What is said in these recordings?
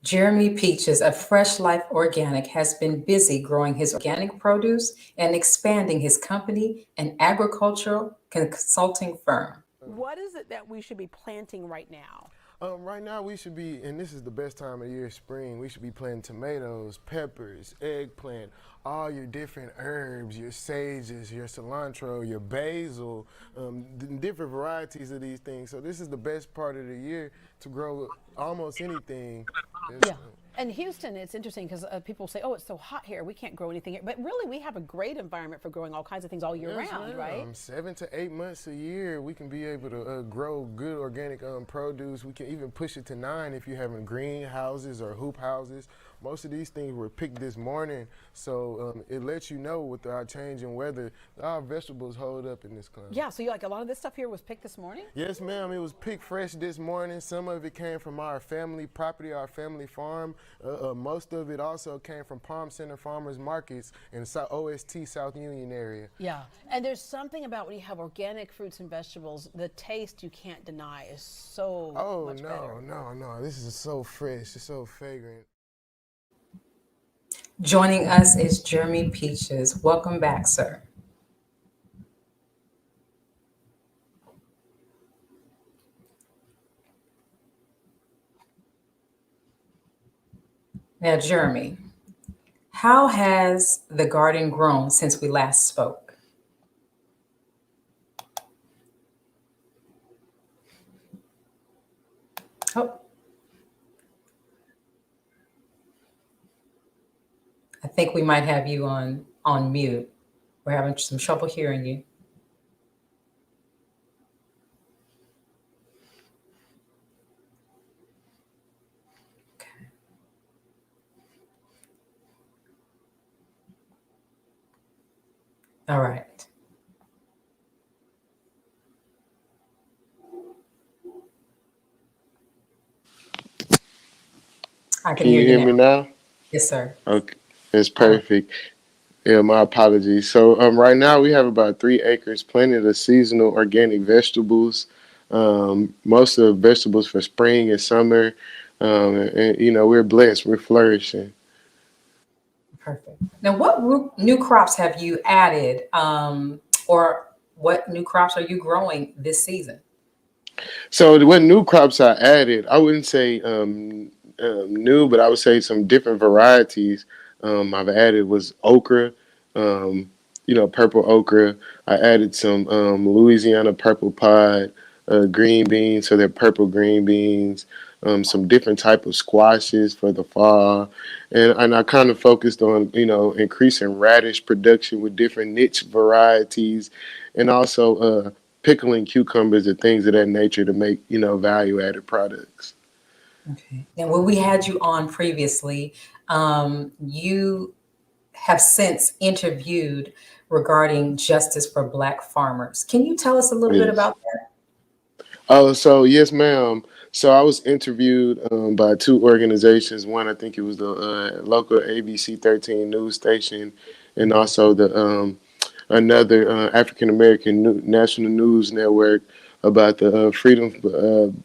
Jeremy Peaches of Fresh Life Organic has been busy growing his organic produce and expanding his company, an agricultural consulting firm. What is it that we should be planting right now? Right now we should be, and this is the best time of year, spring. We should be planting tomatoes, peppers, eggplant, all your different herbs, your sages, your cilantro, your basil, different varieties of these things. So this is the best part of the year to grow almost anything. Yeah. And Houston, it's interesting because people say, "Oh, it's so hot here. We can't grow anything here." But really, we have a great environment for growing all kinds of things all year round, right? 7 to 8 months a year, we can be able to grow good organic produce. We can even push it to 9 if you're having greenhouses or hoop houses. Most of these things were picked this morning, so it lets you know with our change in weather, our vegetables hold up in this climate. Yeah, so you like a lot of this stuff here was picked this morning? Yes, ma'am. It was picked fresh this morning. Some of it came from our family property, our family farm. Most of it also came from Palm Center Farmers Markets in the OST South Union area. Yeah, and there's something about when you have organic fruits and vegetables, the taste you can't deny is so much better. Oh, no. This is so fresh. It's so fragrant. Joining us is Jeremy Peaches. Welcome back, sir. Now, Jeremy, how has the garden grown since we last spoke? Oh, I think we might have you on mute. We're having some trouble hearing you. Okay. All right. I can Can hear you you hear me now. now? Yes, sir. Okay, it's All right. perfect. Yeah, my apologies. So right now we have about 3 acres planted of seasonal organic vegetables. Most of the vegetables for spring and summer. And we're blessed. We're flourishing. Perfect. Now, what new crops have you added, or what new crops are you growing this season? So what new crops I added, I wouldn't say new, but I would say some different varieties. I've added was okra, um, purple okra. I added some Louisiana purple pod, green beans, so they're purple green beans. Some different type of squashes for the fall, and I kind of focused on increasing radish production with different niche varieties, and also pickling cucumbers and things of that nature to make value added products. Okay. Now, when we had you on previously, you have since interviewed regarding justice for Black farmers. Can you tell us a little bit Yes. about that? Oh, so yes, ma'am. So I was interviewed by two organizations. One, I think it was the local ABC 13 news station, and also the another African American National News Network about the Freedom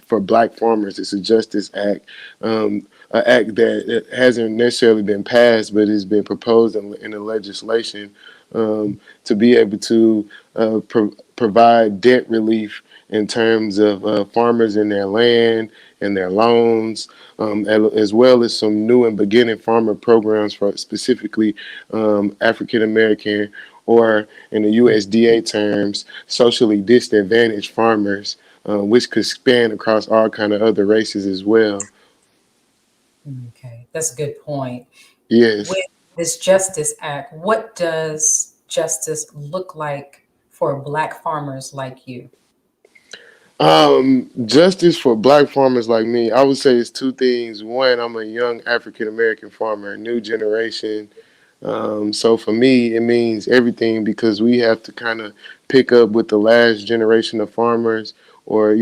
for Black Farmers. It's a Justice Act, an act that hasn't necessarily been passed, but has been proposed in the legislation to be able to provide debt relief in terms of farmers and their land and their loans, as well as some new and beginning farmer programs for specifically African American, or in the USDA terms, socially disadvantaged farmers, which could span across all kind of other races as well. Okay, that's a good point. Yes. With this Justice Act, what does justice look like for Black farmers like you? Justice for Black farmers like me, I would say it's two things. One, I'm a young African American farmer, new generation. So for me, it means everything because we have to kind of pick up with the last generation of farmers, or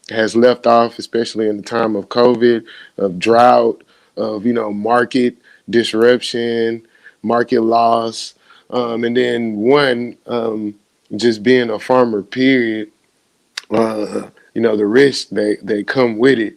has left off, especially in the time of COVID, of drought, of market disruption, market loss, and then just being a farmer. Period. The risks they come with it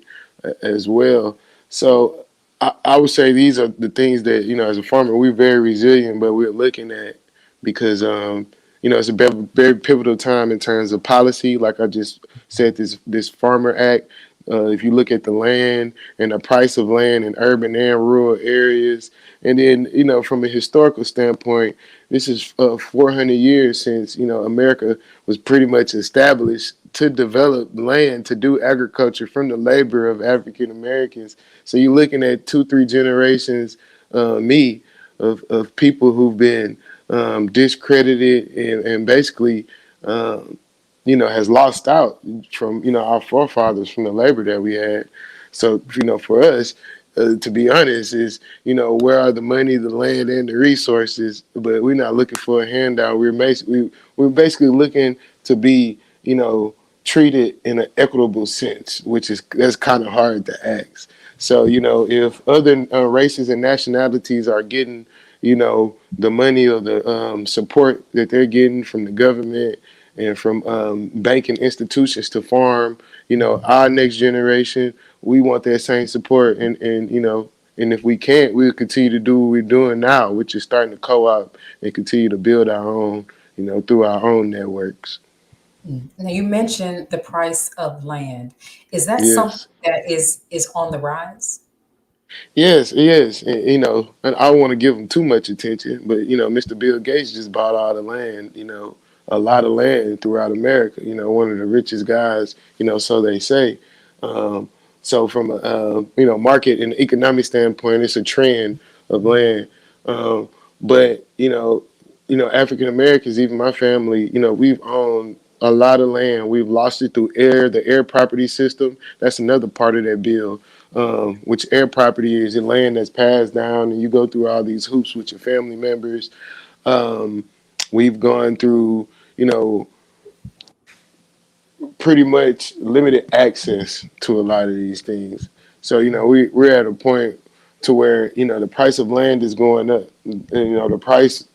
as well. So I would say these are the things that, as a farmer, we're very resilient, but we're looking at because, it's a very, very pivotal time in terms of policy. Like I just said, this Farmer Act, if you look at the land and the price of land in urban and rural areas, and then, from a historical standpoint, this is 400 years since, America was pretty much established to develop land to do agriculture from the labor of African Americans. So you're looking at 2, 3 generations, me, of people who've been discredited and basically, has lost out from, our forefathers from the labor that we had. So, for us, to be honest, is, where are the money, the land, and the resources? But we're not looking for a handout. We're basically looking to be, treated in an equitable sense, that's kind of hard to ask. So, if other races and nationalities are getting, the money or the support that they're getting from the government and from banking institutions to farm, our next generation, we want that same support. And if we can't, we'll continue to do what we're doing now, which is starting to co-op and continue to build our own, through our own networks. Now you mentioned the price of land. Is that something Yes. that is on the rise? Yes, yes, and, and I don't want to give him too much attention, but Mr. Bill Gates just bought all the land, a lot of land throughout America. One of the richest guys, so they say. Um, so from a market and economic standpoint, it's a trend of land. Um, but African Americans, even my family, we've owned a lot of land. We've lost it through the air property system. That's another part of that bill, which air property is in land that's passed down, and you go through all these hoops with your family members. Um, we've gone through, pretty much limited access to a lot of these things. So we're at a point to where the price of land is going up, and the price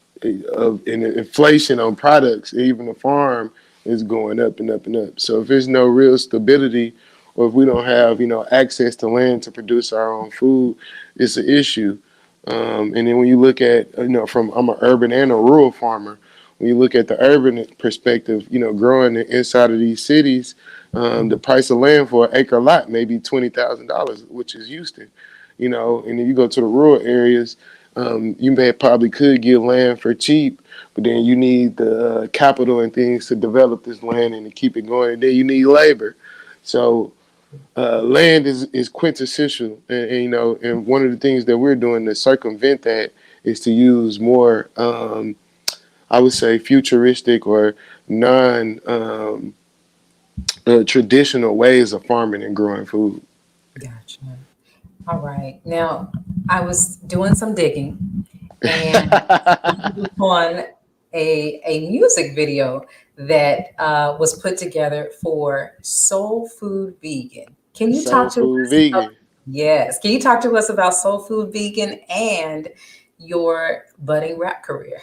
of and the inflation on products, even the farm, is going up and up and up. So if there's no real stability, or if we don't have access to land to produce our own food, it's an issue. And then when you look at from I'm an urban and a rural farmer. When you look at the urban perspective, growing inside of these cities, the price of land for an acre lot may be $20,000, which is Houston. And then you go to the rural areas, you probably could get land for cheap, but then you need the capital and things to develop this land and to keep it going. And then you need labor. So land is quintessential, and one of the things that we're doing to circumvent that is to use more. I would say futuristic or non traditional ways of farming and growing food. Gotcha. All right. Now, I was doing some digging and on a music video that was put together for Soul Food Vegan. Can you Soul talk to food us? vegan. Yes. Can you talk to us about Soul Food Vegan and your budding rap career?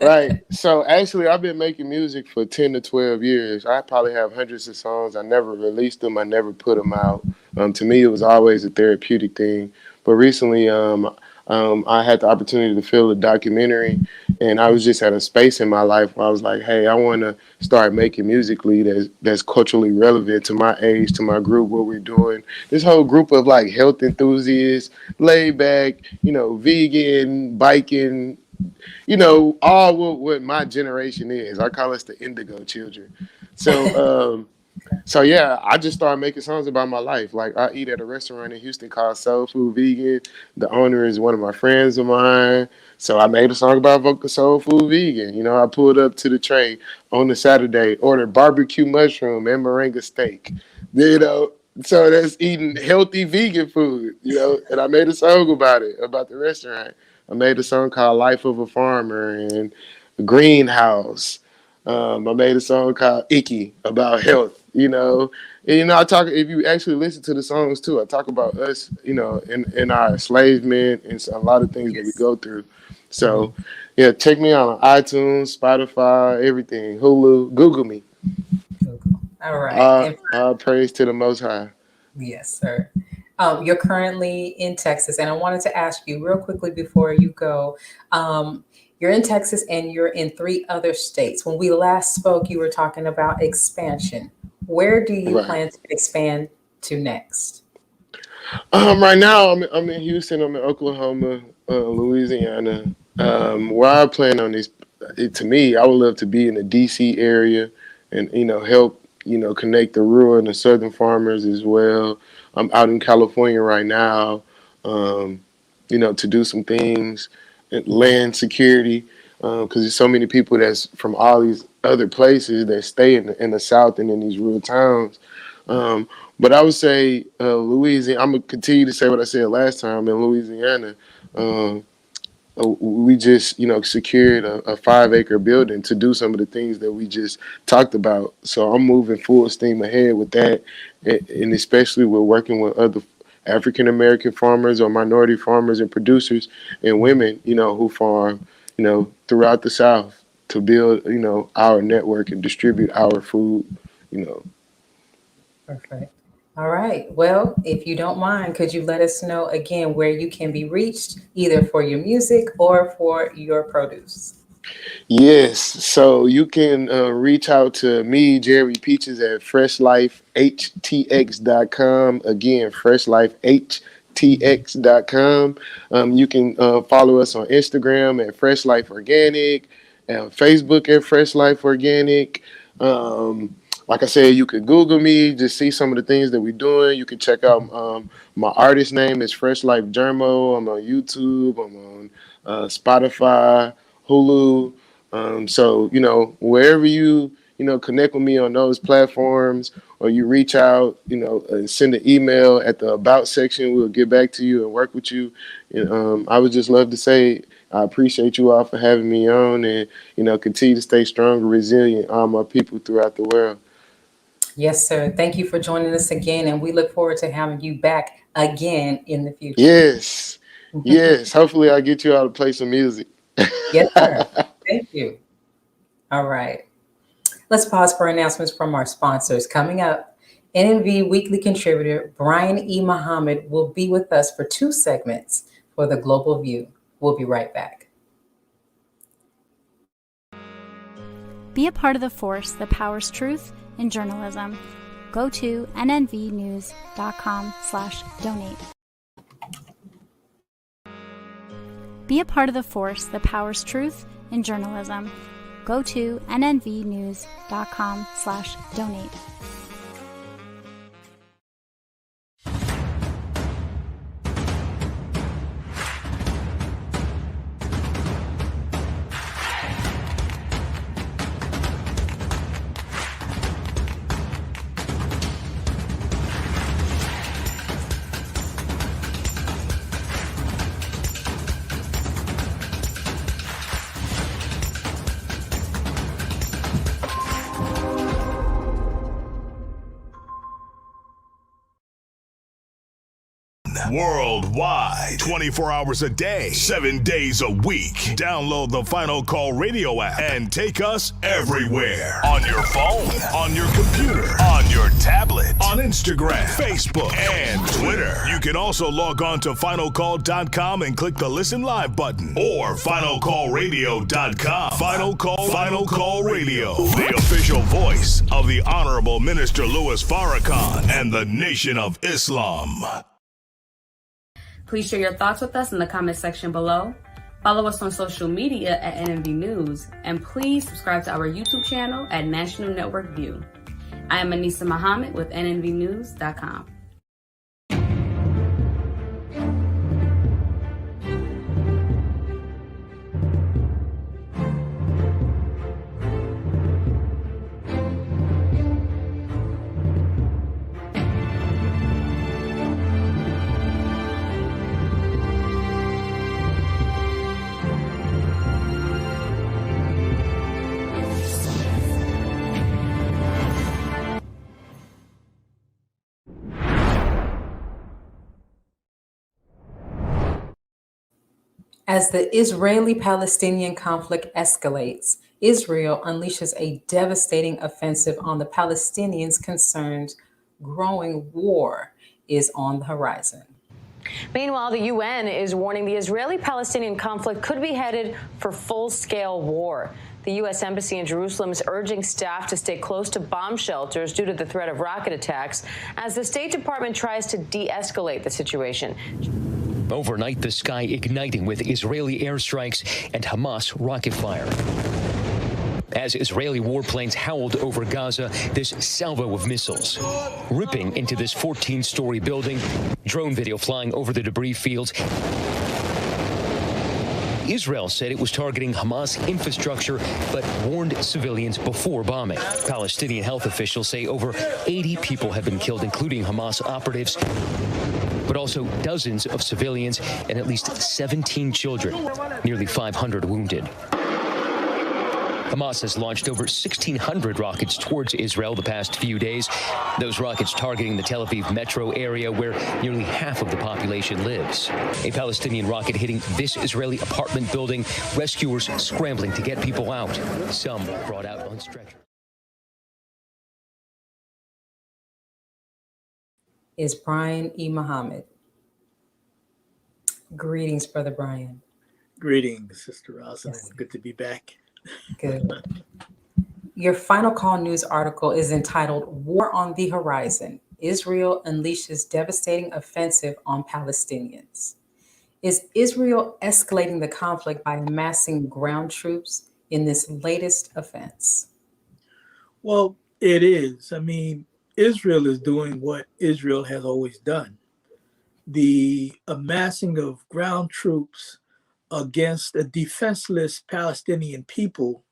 Right. So actually, I've been making music for 10 to 12 years. I probably have hundreds of songs. I never released them. I never put them out. To me, it was always a therapeutic thing. But recently, I had the opportunity to film a documentary, and I was just at a space in my life where I was like, "Hey, I want to start making musically that's culturally relevant to my age, to my group, what we're doing." This whole group of like health enthusiasts, laid back, vegan, biking, all what my generation is. I call us the indigo children. So, so yeah, I just started making songs about my life. Like I eat at a restaurant in Houston called Soul Food Vegan. The owner is one of my friends of mine. So I made a song about Soul Food Vegan. I pulled up to the tray on the Saturday, ordered barbecue mushroom and moringa steak. You know, so that's eating healthy vegan food, and I made a song about it, about the restaurant. I made a song called Life of a Farmer and Greenhouse. I made a song called Icky about health, And I talk, if you actually listen to the songs too, I talk about us, in our enslavement and a lot of things that we Yes. go through. So yeah, check me out on iTunes, Spotify, everything, Hulu, Google me. Google. All right. And All praise to the Most High. yes, sir. You're currently in Texas, and I wanted to ask you real quickly before you go. You're in Texas and you're in 3 other states. When we last spoke, you were talking about expansion. Where do you Right. plan to expand to next? Right now, I'm in Houston. I'm in Oklahoma, Louisiana. Where I plan on this, to me, I would love to be in the DC area, and help connect the rural and the southern farmers as well. I'm out in California right now, um, to do some things, land security, because there's so many people that's from all these other places that stay in the South and in these rural towns. Um, but I would say Louisiana. I'm gonna continue to say what I said last time in Louisiana. Um, we just secured a 5-acre building to do some of the things that we just talked about. So I'm moving full steam ahead with that, and especially with working with other African American farmers or minority farmers and producers and women, who farm, throughout the South to build, our network and distribute our food, you know. Perfect. All right. Well, if you don't mind, could you let us know again where you can be reached, either for your music or for your produce? Yes, so you can reach out to me, Jerry Peaches, at freshlifehtx.com. Again, freshlifehtx.com. You can follow us on Instagram at Fresh Life Organic, and Facebook at Fresh Life Organic. Like I said, you can Google me, just see some of the things that we're doing. You can check out my artist name is Fresh Life Germo. I'm on YouTube. I'm on Spotify, Hulu. So wherever you connect with me on those platforms, or you reach out, and send an email at the about section, we'll get back to you and work with you. And I would just love to say I appreciate you all for having me on, and continue to stay strong and resilient, all my people throughout the world. Yes, sir. Thank you for joining us again, and we look forward to having you back again in the future. Yes, yes. Hopefully, I get you all to play some music. Yes, sir. Thank you. All right. Let's pause for announcements from our sponsors. Coming up, NNV weekly contributor Brian E. Muhammad will be with us for 2 segments for the Global View. We'll be right back. Be a part of the force that powers truth in journalism. Go to nnvnews.com/donate. Be a part of the force that powers truth in journalism. Go to nnvnews.com/donate. Worldwide, 24 hours a day, 7 days a week. Download the Final Call Radio app and take us everywhere. On your phone, on your computer, on your tablet, on Instagram, Facebook, and Twitter. You can also log on to finalcall.com and click the Listen Live button, or finalcallradio.com. Final Call Radio, the official voice of the Honorable Minister Louis Farrakhan and the Nation of Islam. Please share your thoughts with us in the comment section below. Follow us on social media at NNV News, and please subscribe to our YouTube channel at National Network View. I am Anissa Muhammad with nnvnews.com. As the Israeli-Palestinian conflict escalates, Israel unleashes a devastating offensive on the Palestinians concerned growing war is on the horizon. Meanwhile, the UN is warning the Israeli-Palestinian conflict could be headed for full-scale war. The U.S. Embassy in Jerusalem is urging staff to stay close to bomb shelters due to the threat of rocket attacks as the State Department tries to de-escalate the situation. Overnight, the sky igniting with Israeli airstrikes and Hamas rocket fire. As Israeli warplanes howled over Gaza, this salvo of missiles ripping into this 14-story building. Drone video flying over the debris fields. Israel said it was targeting Hamas infrastructure, but warned civilians before bombing. Palestinian health officials say over 80 people have been killed, including Hamas operatives, but also dozens of civilians and at least 17 children, nearly 500 wounded. Hamas has launched over 1,600 rockets towards Israel the past few days. Those rockets targeting the Tel Aviv metro area where nearly half of the population lives. A Palestinian rocket hitting this Israeli apartment building. Rescuers scrambling to get people out. Some brought out on stretchers. Is Brian E. Muhammad. Greetings, Brother Brian. Greetings, Sister Rosalind. Yes. Good to be back. Good. Your Final Call News article is entitled War on the Horizon. Israel unleashes devastating offensive on Palestinians. Is Israel escalating the conflict by amassing ground troops in this latest offense? Well, it is. I mean, Israel is doing what Israel has always done. The amassing of ground troops against a defenseless Palestinian people,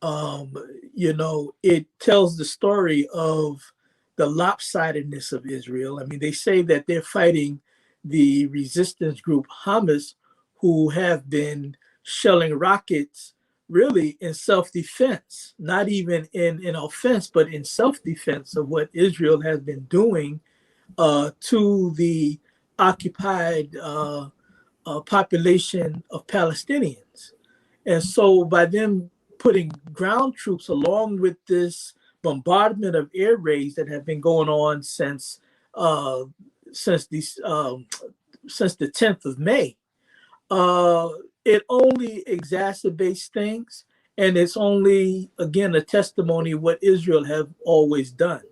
it tells the story of the lopsidedness of Israel. I mean, they say that they're fighting the resistance group Hamas, who have been shelling rockets really in self-defense, not even in offense, but in self-defense of what Israel has been doing to the occupied population of Palestinians. And so by them putting ground troops along with this bombardment of air raids that have been going on since the 10th of May, it only exacerbates things. And it's only, again, a testimony of what Israel have always done.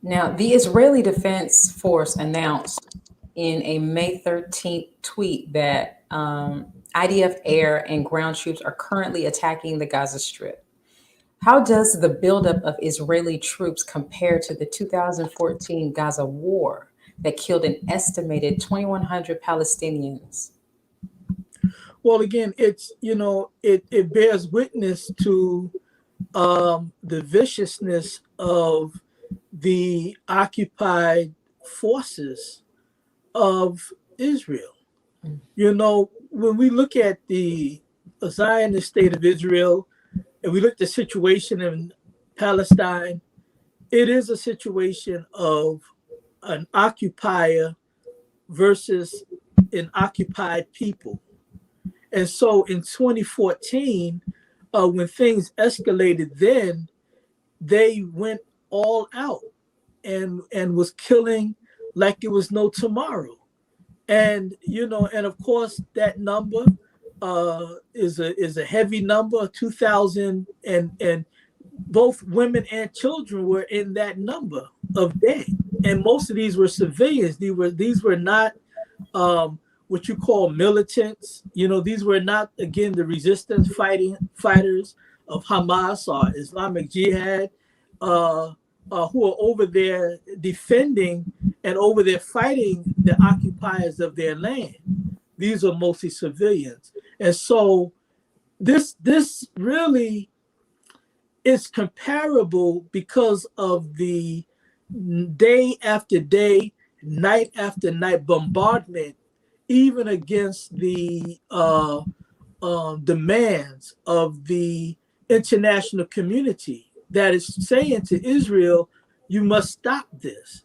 Now, the Israeli Defense Force announced in a May 13th tweet that IDF air and ground troops are currently attacking the Gaza Strip. How does the buildup of Israeli troops compare to the 2014 Gaza war that killed an estimated 2,100 Palestinians? Well, again, it's, it bears witness to the viciousness of the occupied forces of Israel. When we look at the Zionist state of Israel and we look at the situation in Palestine, it is a situation of an occupier versus an occupied people. And so in 2014, when things escalated then, they went all out and was killing like it was no tomorrow. And, and of course that number is a heavy number, 2,000, and both women and children were in that number of dead. And most of these were civilians. These were not what you call militants. These were not, again, the resistance fighters of Hamas or Islamic Jihad, who are over there defending and over there fighting the occupiers of their land. These are mostly civilians. And so this really is comparable because of the day after day, night after night bombardment, even against the demands of the international community that is saying to Israel, you must stop this,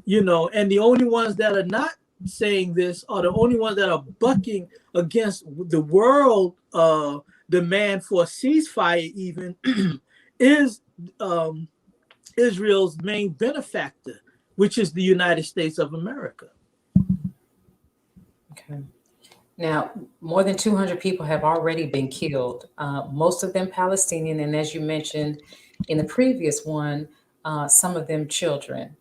and the only ones that are not saying this are the only ones that are bucking against the world demand for a ceasefire even is Israel's main benefactor, which is the United States of America. Okay. Now, more than 200 people have already been killed, most of them Palestinian, and as you mentioned in the previous one, some of them children.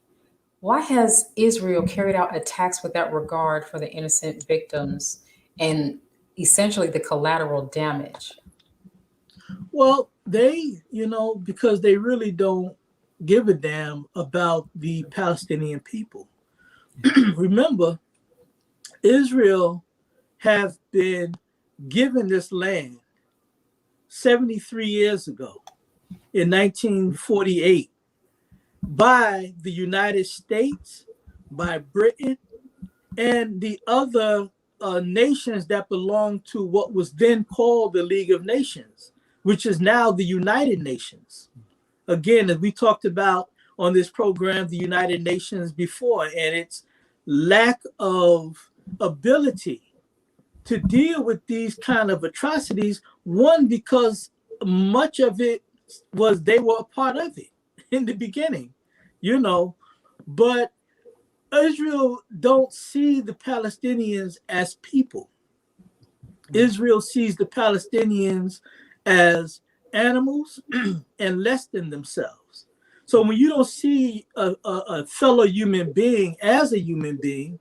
Why has Israel carried out attacks without regard for the innocent victims and essentially the collateral damage? Well, they, because they really don't give a damn about the Palestinian people. Remember, Israel have been given this land 73 years ago in 1948 by the United States, by Britain, and the other nations that belong to what was then called the League of Nations, which is now the United Nations. Again, as we talked about on this program, the United Nations before, and its lack of ability to deal with these kind of atrocities, one, because much of it was they were a part of it in the beginning, but Israel don't see the Palestinians as people. Israel sees the Palestinians as animals and less than themselves. So when you don't see a fellow human being as a human being,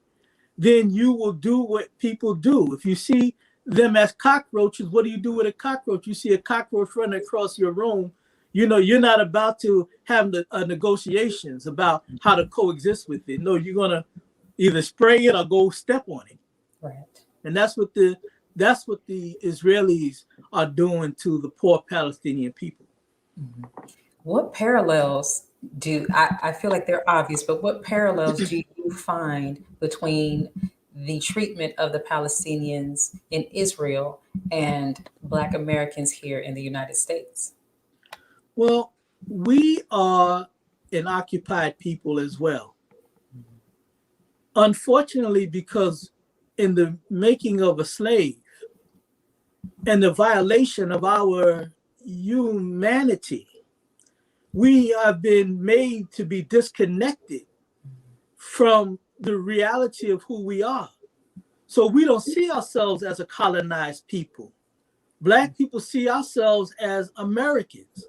then you will do what people do. If you see them as cockroaches, what do you do with a cockroach? You see a cockroach running across your room, you're not about to have negotiations about how to coexist with it. No, you're gonna either spray it or go step on it. Right. And that's what the Israelis are doing to the poor Palestinian people. Mm-hmm. What parallels I feel like they're obvious, but what parallels do you find between the treatment of the Palestinians in Israel and Black Americans here in the United States? Well, we are an occupied people as well. Unfortunately, because in the making of a slave and the violation of our humanity, we have been made to be disconnected from the reality of who we are. So we don't see ourselves as a colonized people. Black people see ourselves as Americans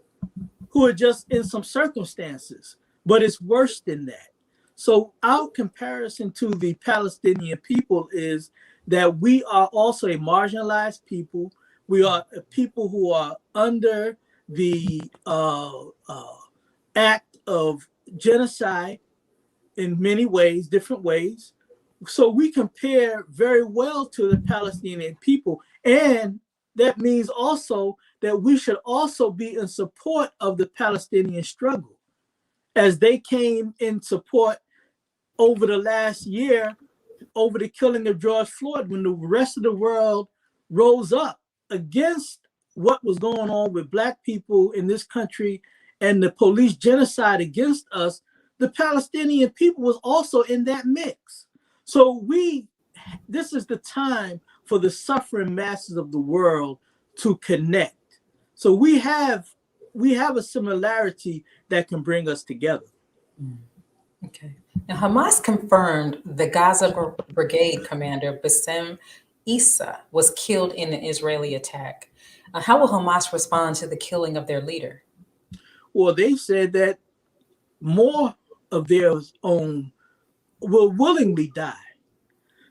who are just in some circumstances, but it's worse than that. So our comparison to the Palestinian people is that we are also a marginalized people. We are a people who are under the act of genocide in many ways, different ways. So we compare very well to the Palestinian people. And that means also that we should also be in support of the Palestinian struggle, as they came in support over the last year over the killing of George Floyd, when the rest of the world rose up against what was going on with Black people in this country and the police genocide against us. The Palestinian people was also in that mix. So this is the time for the suffering masses of the world to connect. So we have a similarity that can bring us together. Okay. Now, Hamas confirmed the Gaza Brigade commander, Bassem Issa, was killed in an Israeli attack. How will Hamas respond to the killing of their leader? Well, they said that more of their own will willingly die.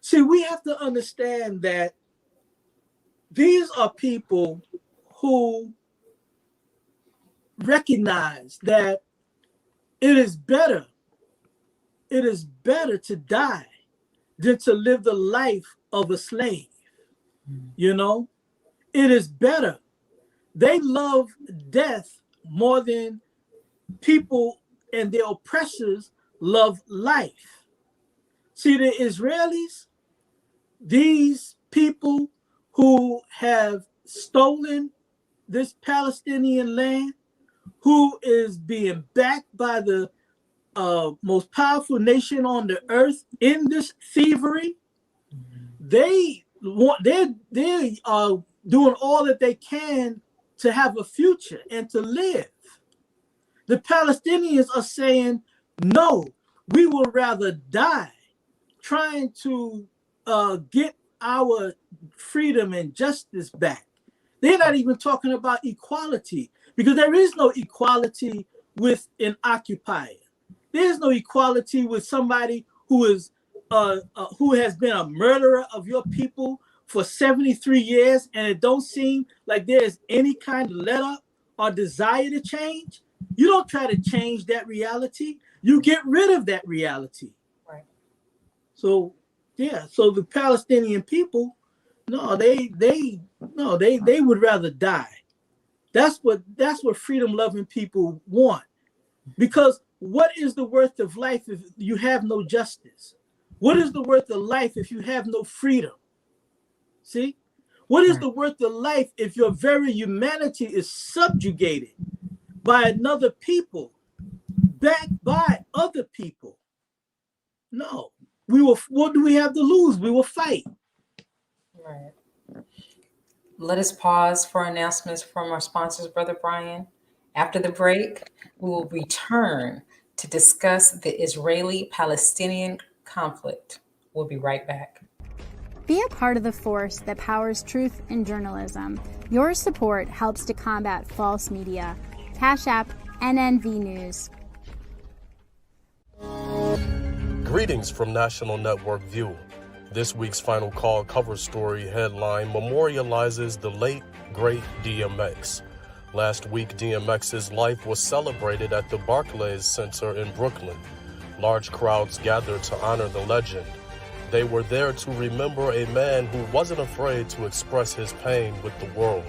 See, we have to understand that these are people who recognize that it is better to die than to live the life of a slave. It is better. They love death more than people and their oppressors love life. See, the Israelis, these people who have stolen this Palestinian land, who is being backed by the most powerful nation on the earth in this thievery, they are doing all that they can to have a future and to live. The Palestinians are saying, no, we will rather die trying to get our freedom and justice back. They're not even talking about equality, because there is no equality with an occupier. There's no equality with somebody who has been a murderer of your people for 73 years, and it don't seem like there's any kind of let up or desire to change. You don't try to change that reality. You get rid of that reality. Right. So yeah, so the Palestinian people, no, they would rather die. That's what freedom-loving people want. Because what is the worth of life if you have no justice? What is the worth of life if you have no freedom? See? What is the worth of life if your very humanity is subjugated by another people, backed by other people? No. What do we have to lose? We will fight. Right. Let us pause for announcements from our sponsors, Brother Brian. After the break, we will return to discuss the Israeli-Palestinian conflict. We'll be right back. Be a part of the force that powers truth in journalism. Your support helps to combat false media. Cash App NNV News. Greetings from National Network View. This week's Final Call cover story headline memorializes the late, great DMX. Last week, DMX's life was celebrated at the Barclays Center in Brooklyn. Large crowds gathered to honor the legend. They were there to remember a man who wasn't afraid to express his pain with the world.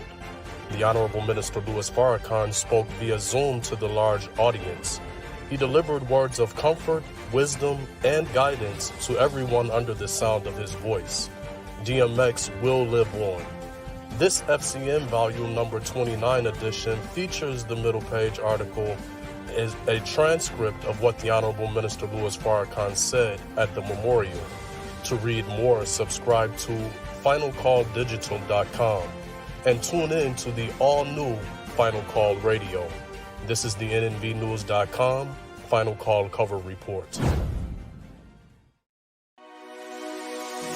The Honorable Minister Louis Farrakhan spoke via Zoom to the large audience. He delivered words of comfort, wisdom, and guidance to everyone under the sound of his voice. DMX will live on. This FCM volume number 29 edition features the middle page article as a transcript of what the Honorable Minister Louis Farrakhan said at the memorial. To read more, subscribe to finalcalldigital.com and tune in to the all-new Final Call Radio. This is the nnvnews.com Final Call cover report.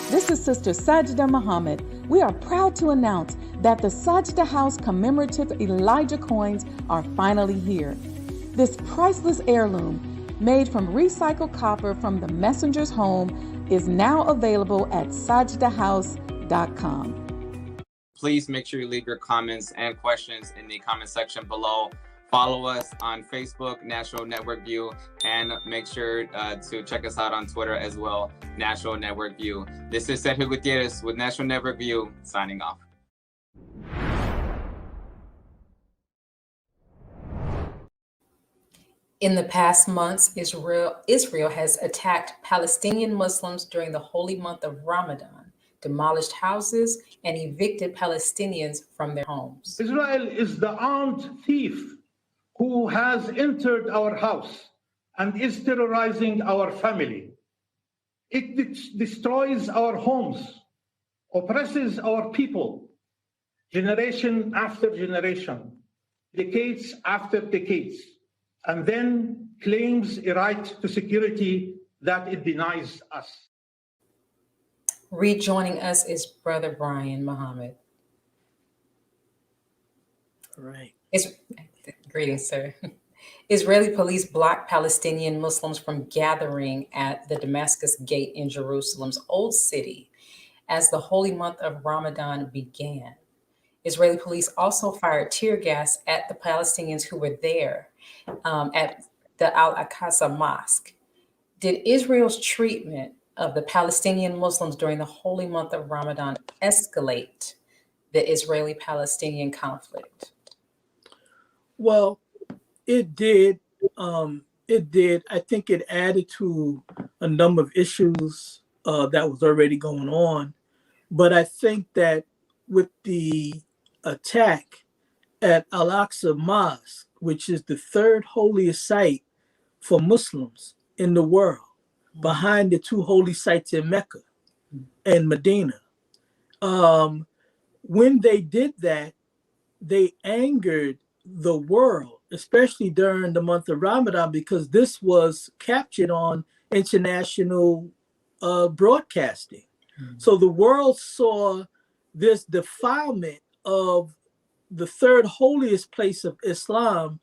This is Sister Sajda Muhammad. We are proud to announce that the Sajda House commemorative Elijah coins are finally here. This priceless heirloom, made from recycled copper from the messenger's home, is now available at sajdahouse.com. Please make sure you leave your comments and questions in the comment section below. Follow us on Facebook, National Network View, and make sure to check us out on Twitter as well, National Network View. This is Sergio Gutierrez with National Network View, signing off. In the past months, Israel has attacked Palestinian Muslims during the holy month of Ramadan, demolished houses, and evicted Palestinians from their homes. Israel is the armed thief who has entered our house and is terrorizing our family. It destroys our homes, oppresses our people, generation after generation, decades after decades, and then claims a right to security that it denies us. Rejoining us is Brother Brian Muhammad. All right. Greetings, sir. Israeli police blocked Palestinian Muslims from gathering at the Damascus Gate in Jerusalem's Old City as the holy month of Ramadan began. Israeli police also fired tear gas at the Palestinians who were there at the Al-Aqsa Mosque. Did Israel's treatment of the Palestinian Muslims during the holy month of Ramadan escalate the Israeli-Palestinian conflict? Well, it did. It did. I think it added to a number of issues that was already going on. But I think that with the attack at Al-Aqsa Mosque, which is the third holiest site for Muslims in the world, behind the two holy sites in Mecca and Medina, when they did that, they angered the world especially during the month of Ramadan, because this was captured on international broadcasting. So the world saw this defilement of the third holiest place of Islam.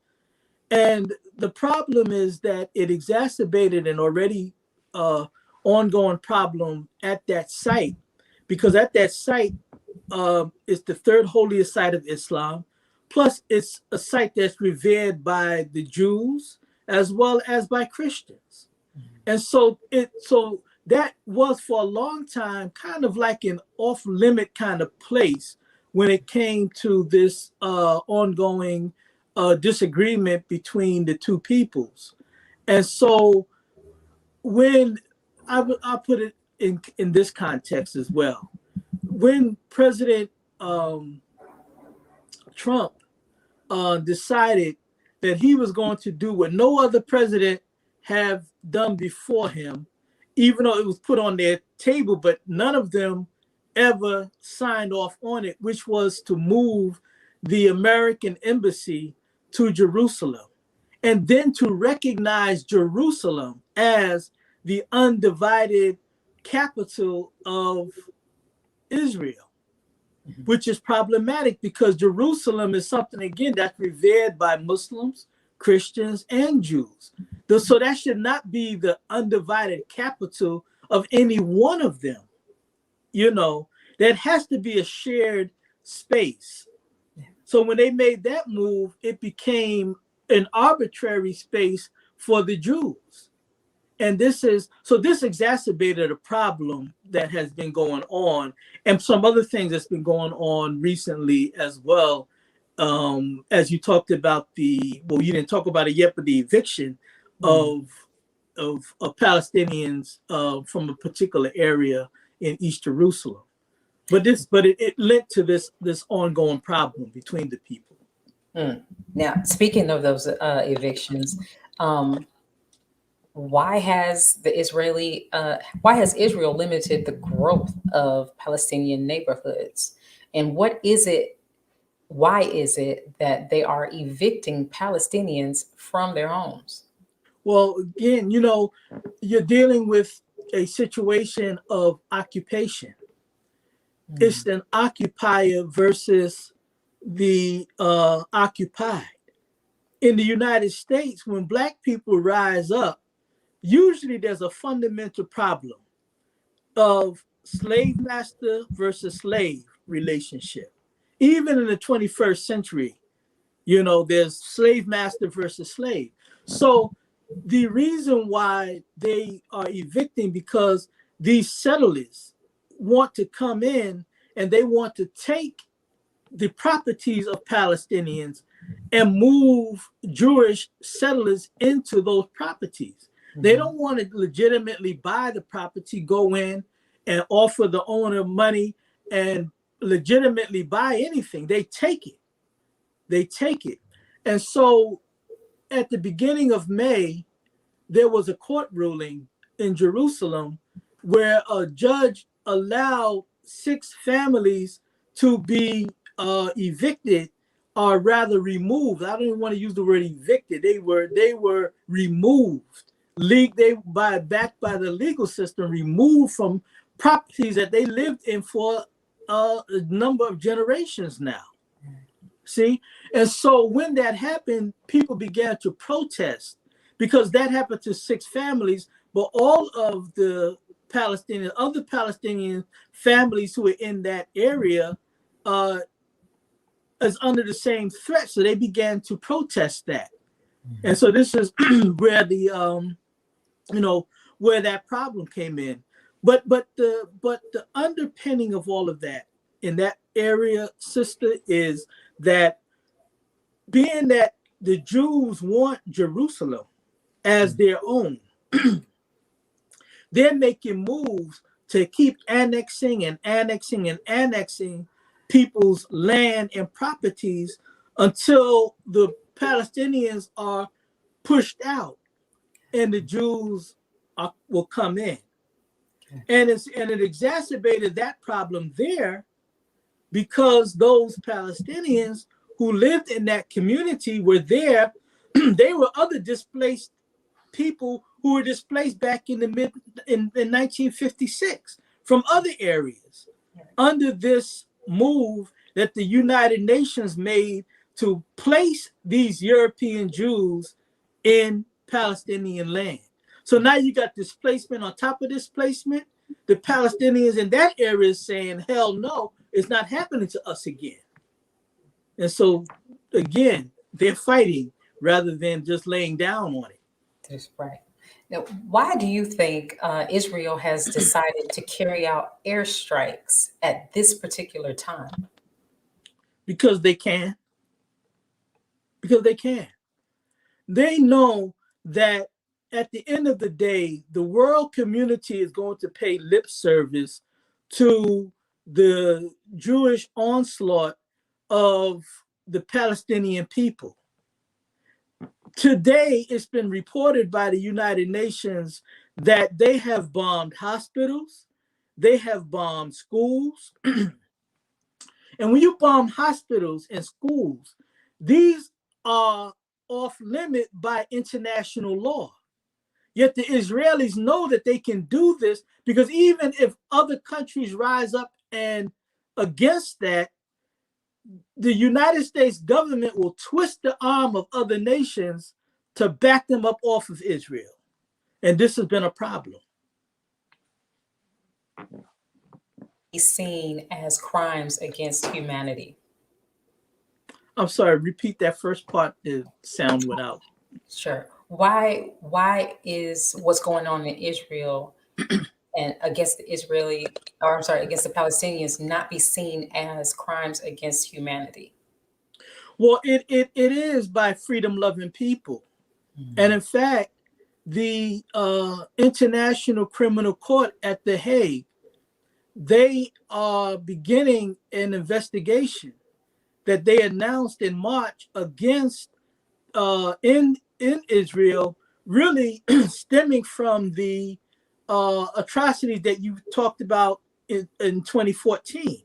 And the problem is that it exacerbated an already ongoing problem at that site, because at that site is the third holiest site of Islam. Plus, it's a site that's revered by the Jews as well as by Christians. And so that was for a long time kind of like an off-limit kind of place when it came to this ongoing disagreement between the two peoples. And so when I'll put it in this context as well. When President Trump decided that he was going to do what no other president have done before him, even though it was put on their table, but none of them ever signed off on it, which was to move the American embassy to Jerusalem, and then to recognize Jerusalem as the undivided capital of Israel, which is problematic because Jerusalem is something, again, that's revered by Muslims, Christians, and Jews. So that should not be the undivided capital of any one of them. That has to be a shared space. So when they made that move, it became an arbitrary space for the Jews. And this exacerbated a problem that has been going on, and some other things that's been going on recently as well. As you talked about you didn't talk about it yet, but the eviction of Palestinians from a particular area in East Jerusalem. But it led to this ongoing problem between the people. Now, speaking of those evictions, why has Israel limited the growth of Palestinian neighborhoods? And why is it that they are evicting Palestinians from their homes? Well, again, you're dealing with a situation of occupation. It's an occupier versus the occupied. In the United States, when Black people rise up, usually there's a fundamental problem of slave master versus slave relationship. Even in the 21st century, there's slave master versus slave. So the reason why they are evicting, because these settlers want to come in and they want to take the properties of Palestinians and move Jewish settlers into those properties. They don't want to legitimately buy the property, go in and offer the owner money and legitimately buy anything. They take it. And so at the beginning of May, there was a court ruling in Jerusalem where a judge allowed 6 families to be evicted, or rather removed. I don't even want to use the word evicted. They were removed. Backed by the legal system, removed from properties that they lived in for a number of generations now. See? And so when that happened, people began to protest, because that happened to 6 families, but all of the other Palestinian families who were in that area is under the same threat. So they began to protest that. And so this is where where that problem came in. But the underpinning of all of that in that area, sister, is that being that the Jews want Jerusalem as their own, they're making moves to keep annexing people's land and properties until the Palestinians are pushed out and the Jews will come in. And it exacerbated that problem there, because those Palestinians who lived in that community were there. They were other displaced people who were displaced back in 1956 from other areas under this move that the United Nations made to place these European Jews in Palestinian land. So now you got displacement on top of displacement. The Palestinians in that area is saying, hell no, it's not happening to us again. And so, again, they're fighting rather than just laying down on it. That's right. Now, why do you think Israel has decided to carry out airstrikes at this particular time? Because they can. Because they can. They know that at the end of the day, the world community is going to pay lip service to the Jewish onslaught of the Palestinian people. Today, it's been reported by the United Nations that they have bombed hospitals, they have bombed schools. And when you bomb hospitals and schools, these are off limit by international law. Yet the Israelis know that they can do this because even if other countries rise up and against that, the United States government will twist the arm of other nations to back them up off of Israel. And this has been a problem. Seen as crimes against humanity. I'm sorry, repeat that first part. The sound went out. Sure. Why is what's going on in Israel and against the against the Palestinians not be seen as crimes against humanity? Well, it is by freedom-loving people. Mm-hmm. And in fact, the International Criminal Court at The Hague, they are beginning an investigation that they announced in March against in Israel, really stemming from the atrocities that you talked about in 2014.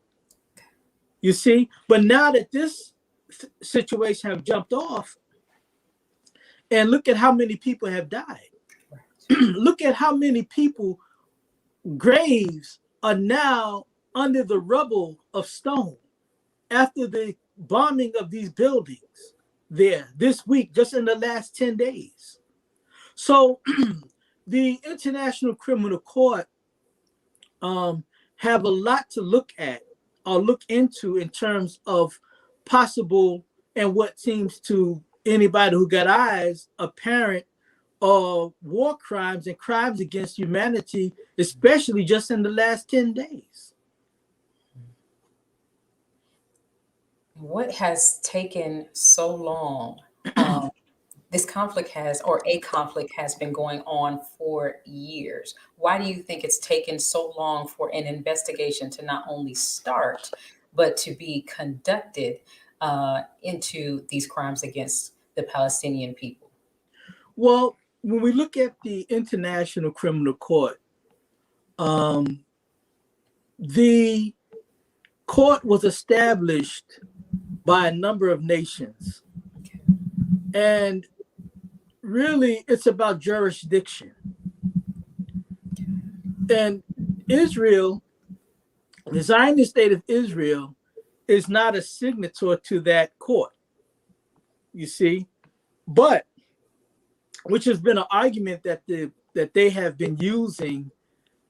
You see, but now that this situation have jumped off, and look at how many people have died. Look at how many people graves are now under the rubble of stone after the bombing of these buildings there this week, just in the last 10 days. So the International Criminal Court have a lot to look at or look into in terms of possible and what seems to anybody who got eyes apparent war crimes and crimes against humanity, especially just in the last 10 days. What has taken so long? This conflict has been going on for years. Why do you think it's taken so long for an investigation to not only start, but to be conducted into these crimes against the Palestinian people? Well, when we look at the International Criminal Court, the court was established by a number of nations. And really, it's about jurisdiction. And Israel, the Zionist state of Israel, is not a signatory to that court, you see. But, which has been an argument that they have been using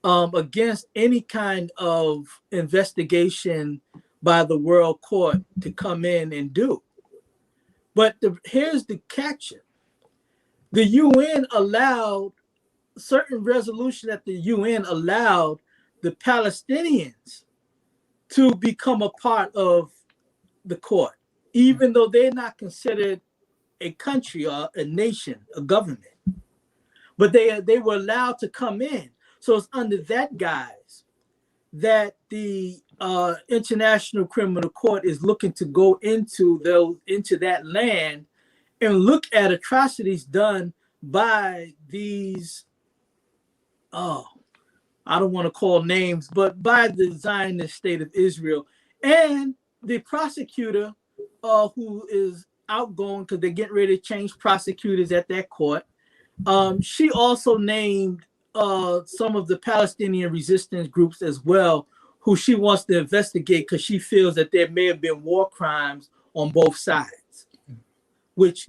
against any kind of investigation by the World Court to come in and do. But here's the catch. The UN allowed certain resolution at the UN allowed the Palestinians to become a part of the court, even though they're not considered a country or a nation, a government. But they were allowed to come in. So it's under that guise that the International Criminal Court is looking to go into that land and look at atrocities done by these, I don't want to call names, but by the Zionist state of Israel. And the prosecutor who is outgoing because they're getting ready to change prosecutors at that court. She also named some of the Palestinian resistance groups as well, who she wants to investigate because she feels that there may have been war crimes on both sides, which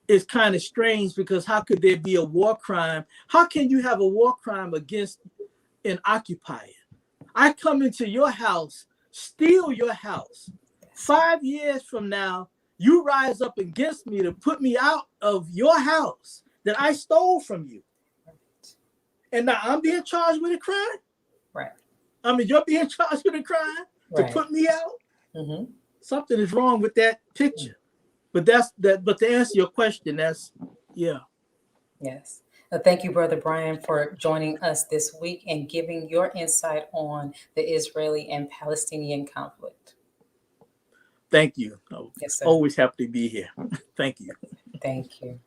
is kind of strange because how could there be a war crime? How can you have a war crime against an occupier? I come into your house, steal your house. 5 years from now, you rise up against me to put me out of your house that I stole from you. And now I'm being charged with a crime? Right. I mean, you're being charged with a crime to put me out? Mm-hmm. Something is wrong with that picture. But but to answer your question, yeah. Yes. Thank you, Brother Brian, for joining us this week and giving your insight on the Israeli and Palestinian conflict. Thank you. Yes, sir. Always happy to be here. Thank you. Thank you.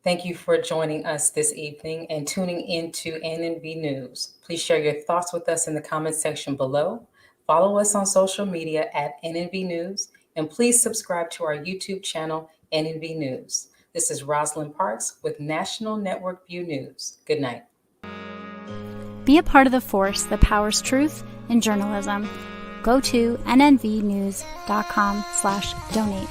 Thank you for joining us this evening and tuning into NNV News. Please share your thoughts with us in the comment section below. Follow us on social media at NNV News, and please subscribe to our YouTube channel, NNV News. This is Rosalind Parks with National Network View News. Good night. Be a part of the force that powers truth in journalism. Go to nnvnews.com/donate.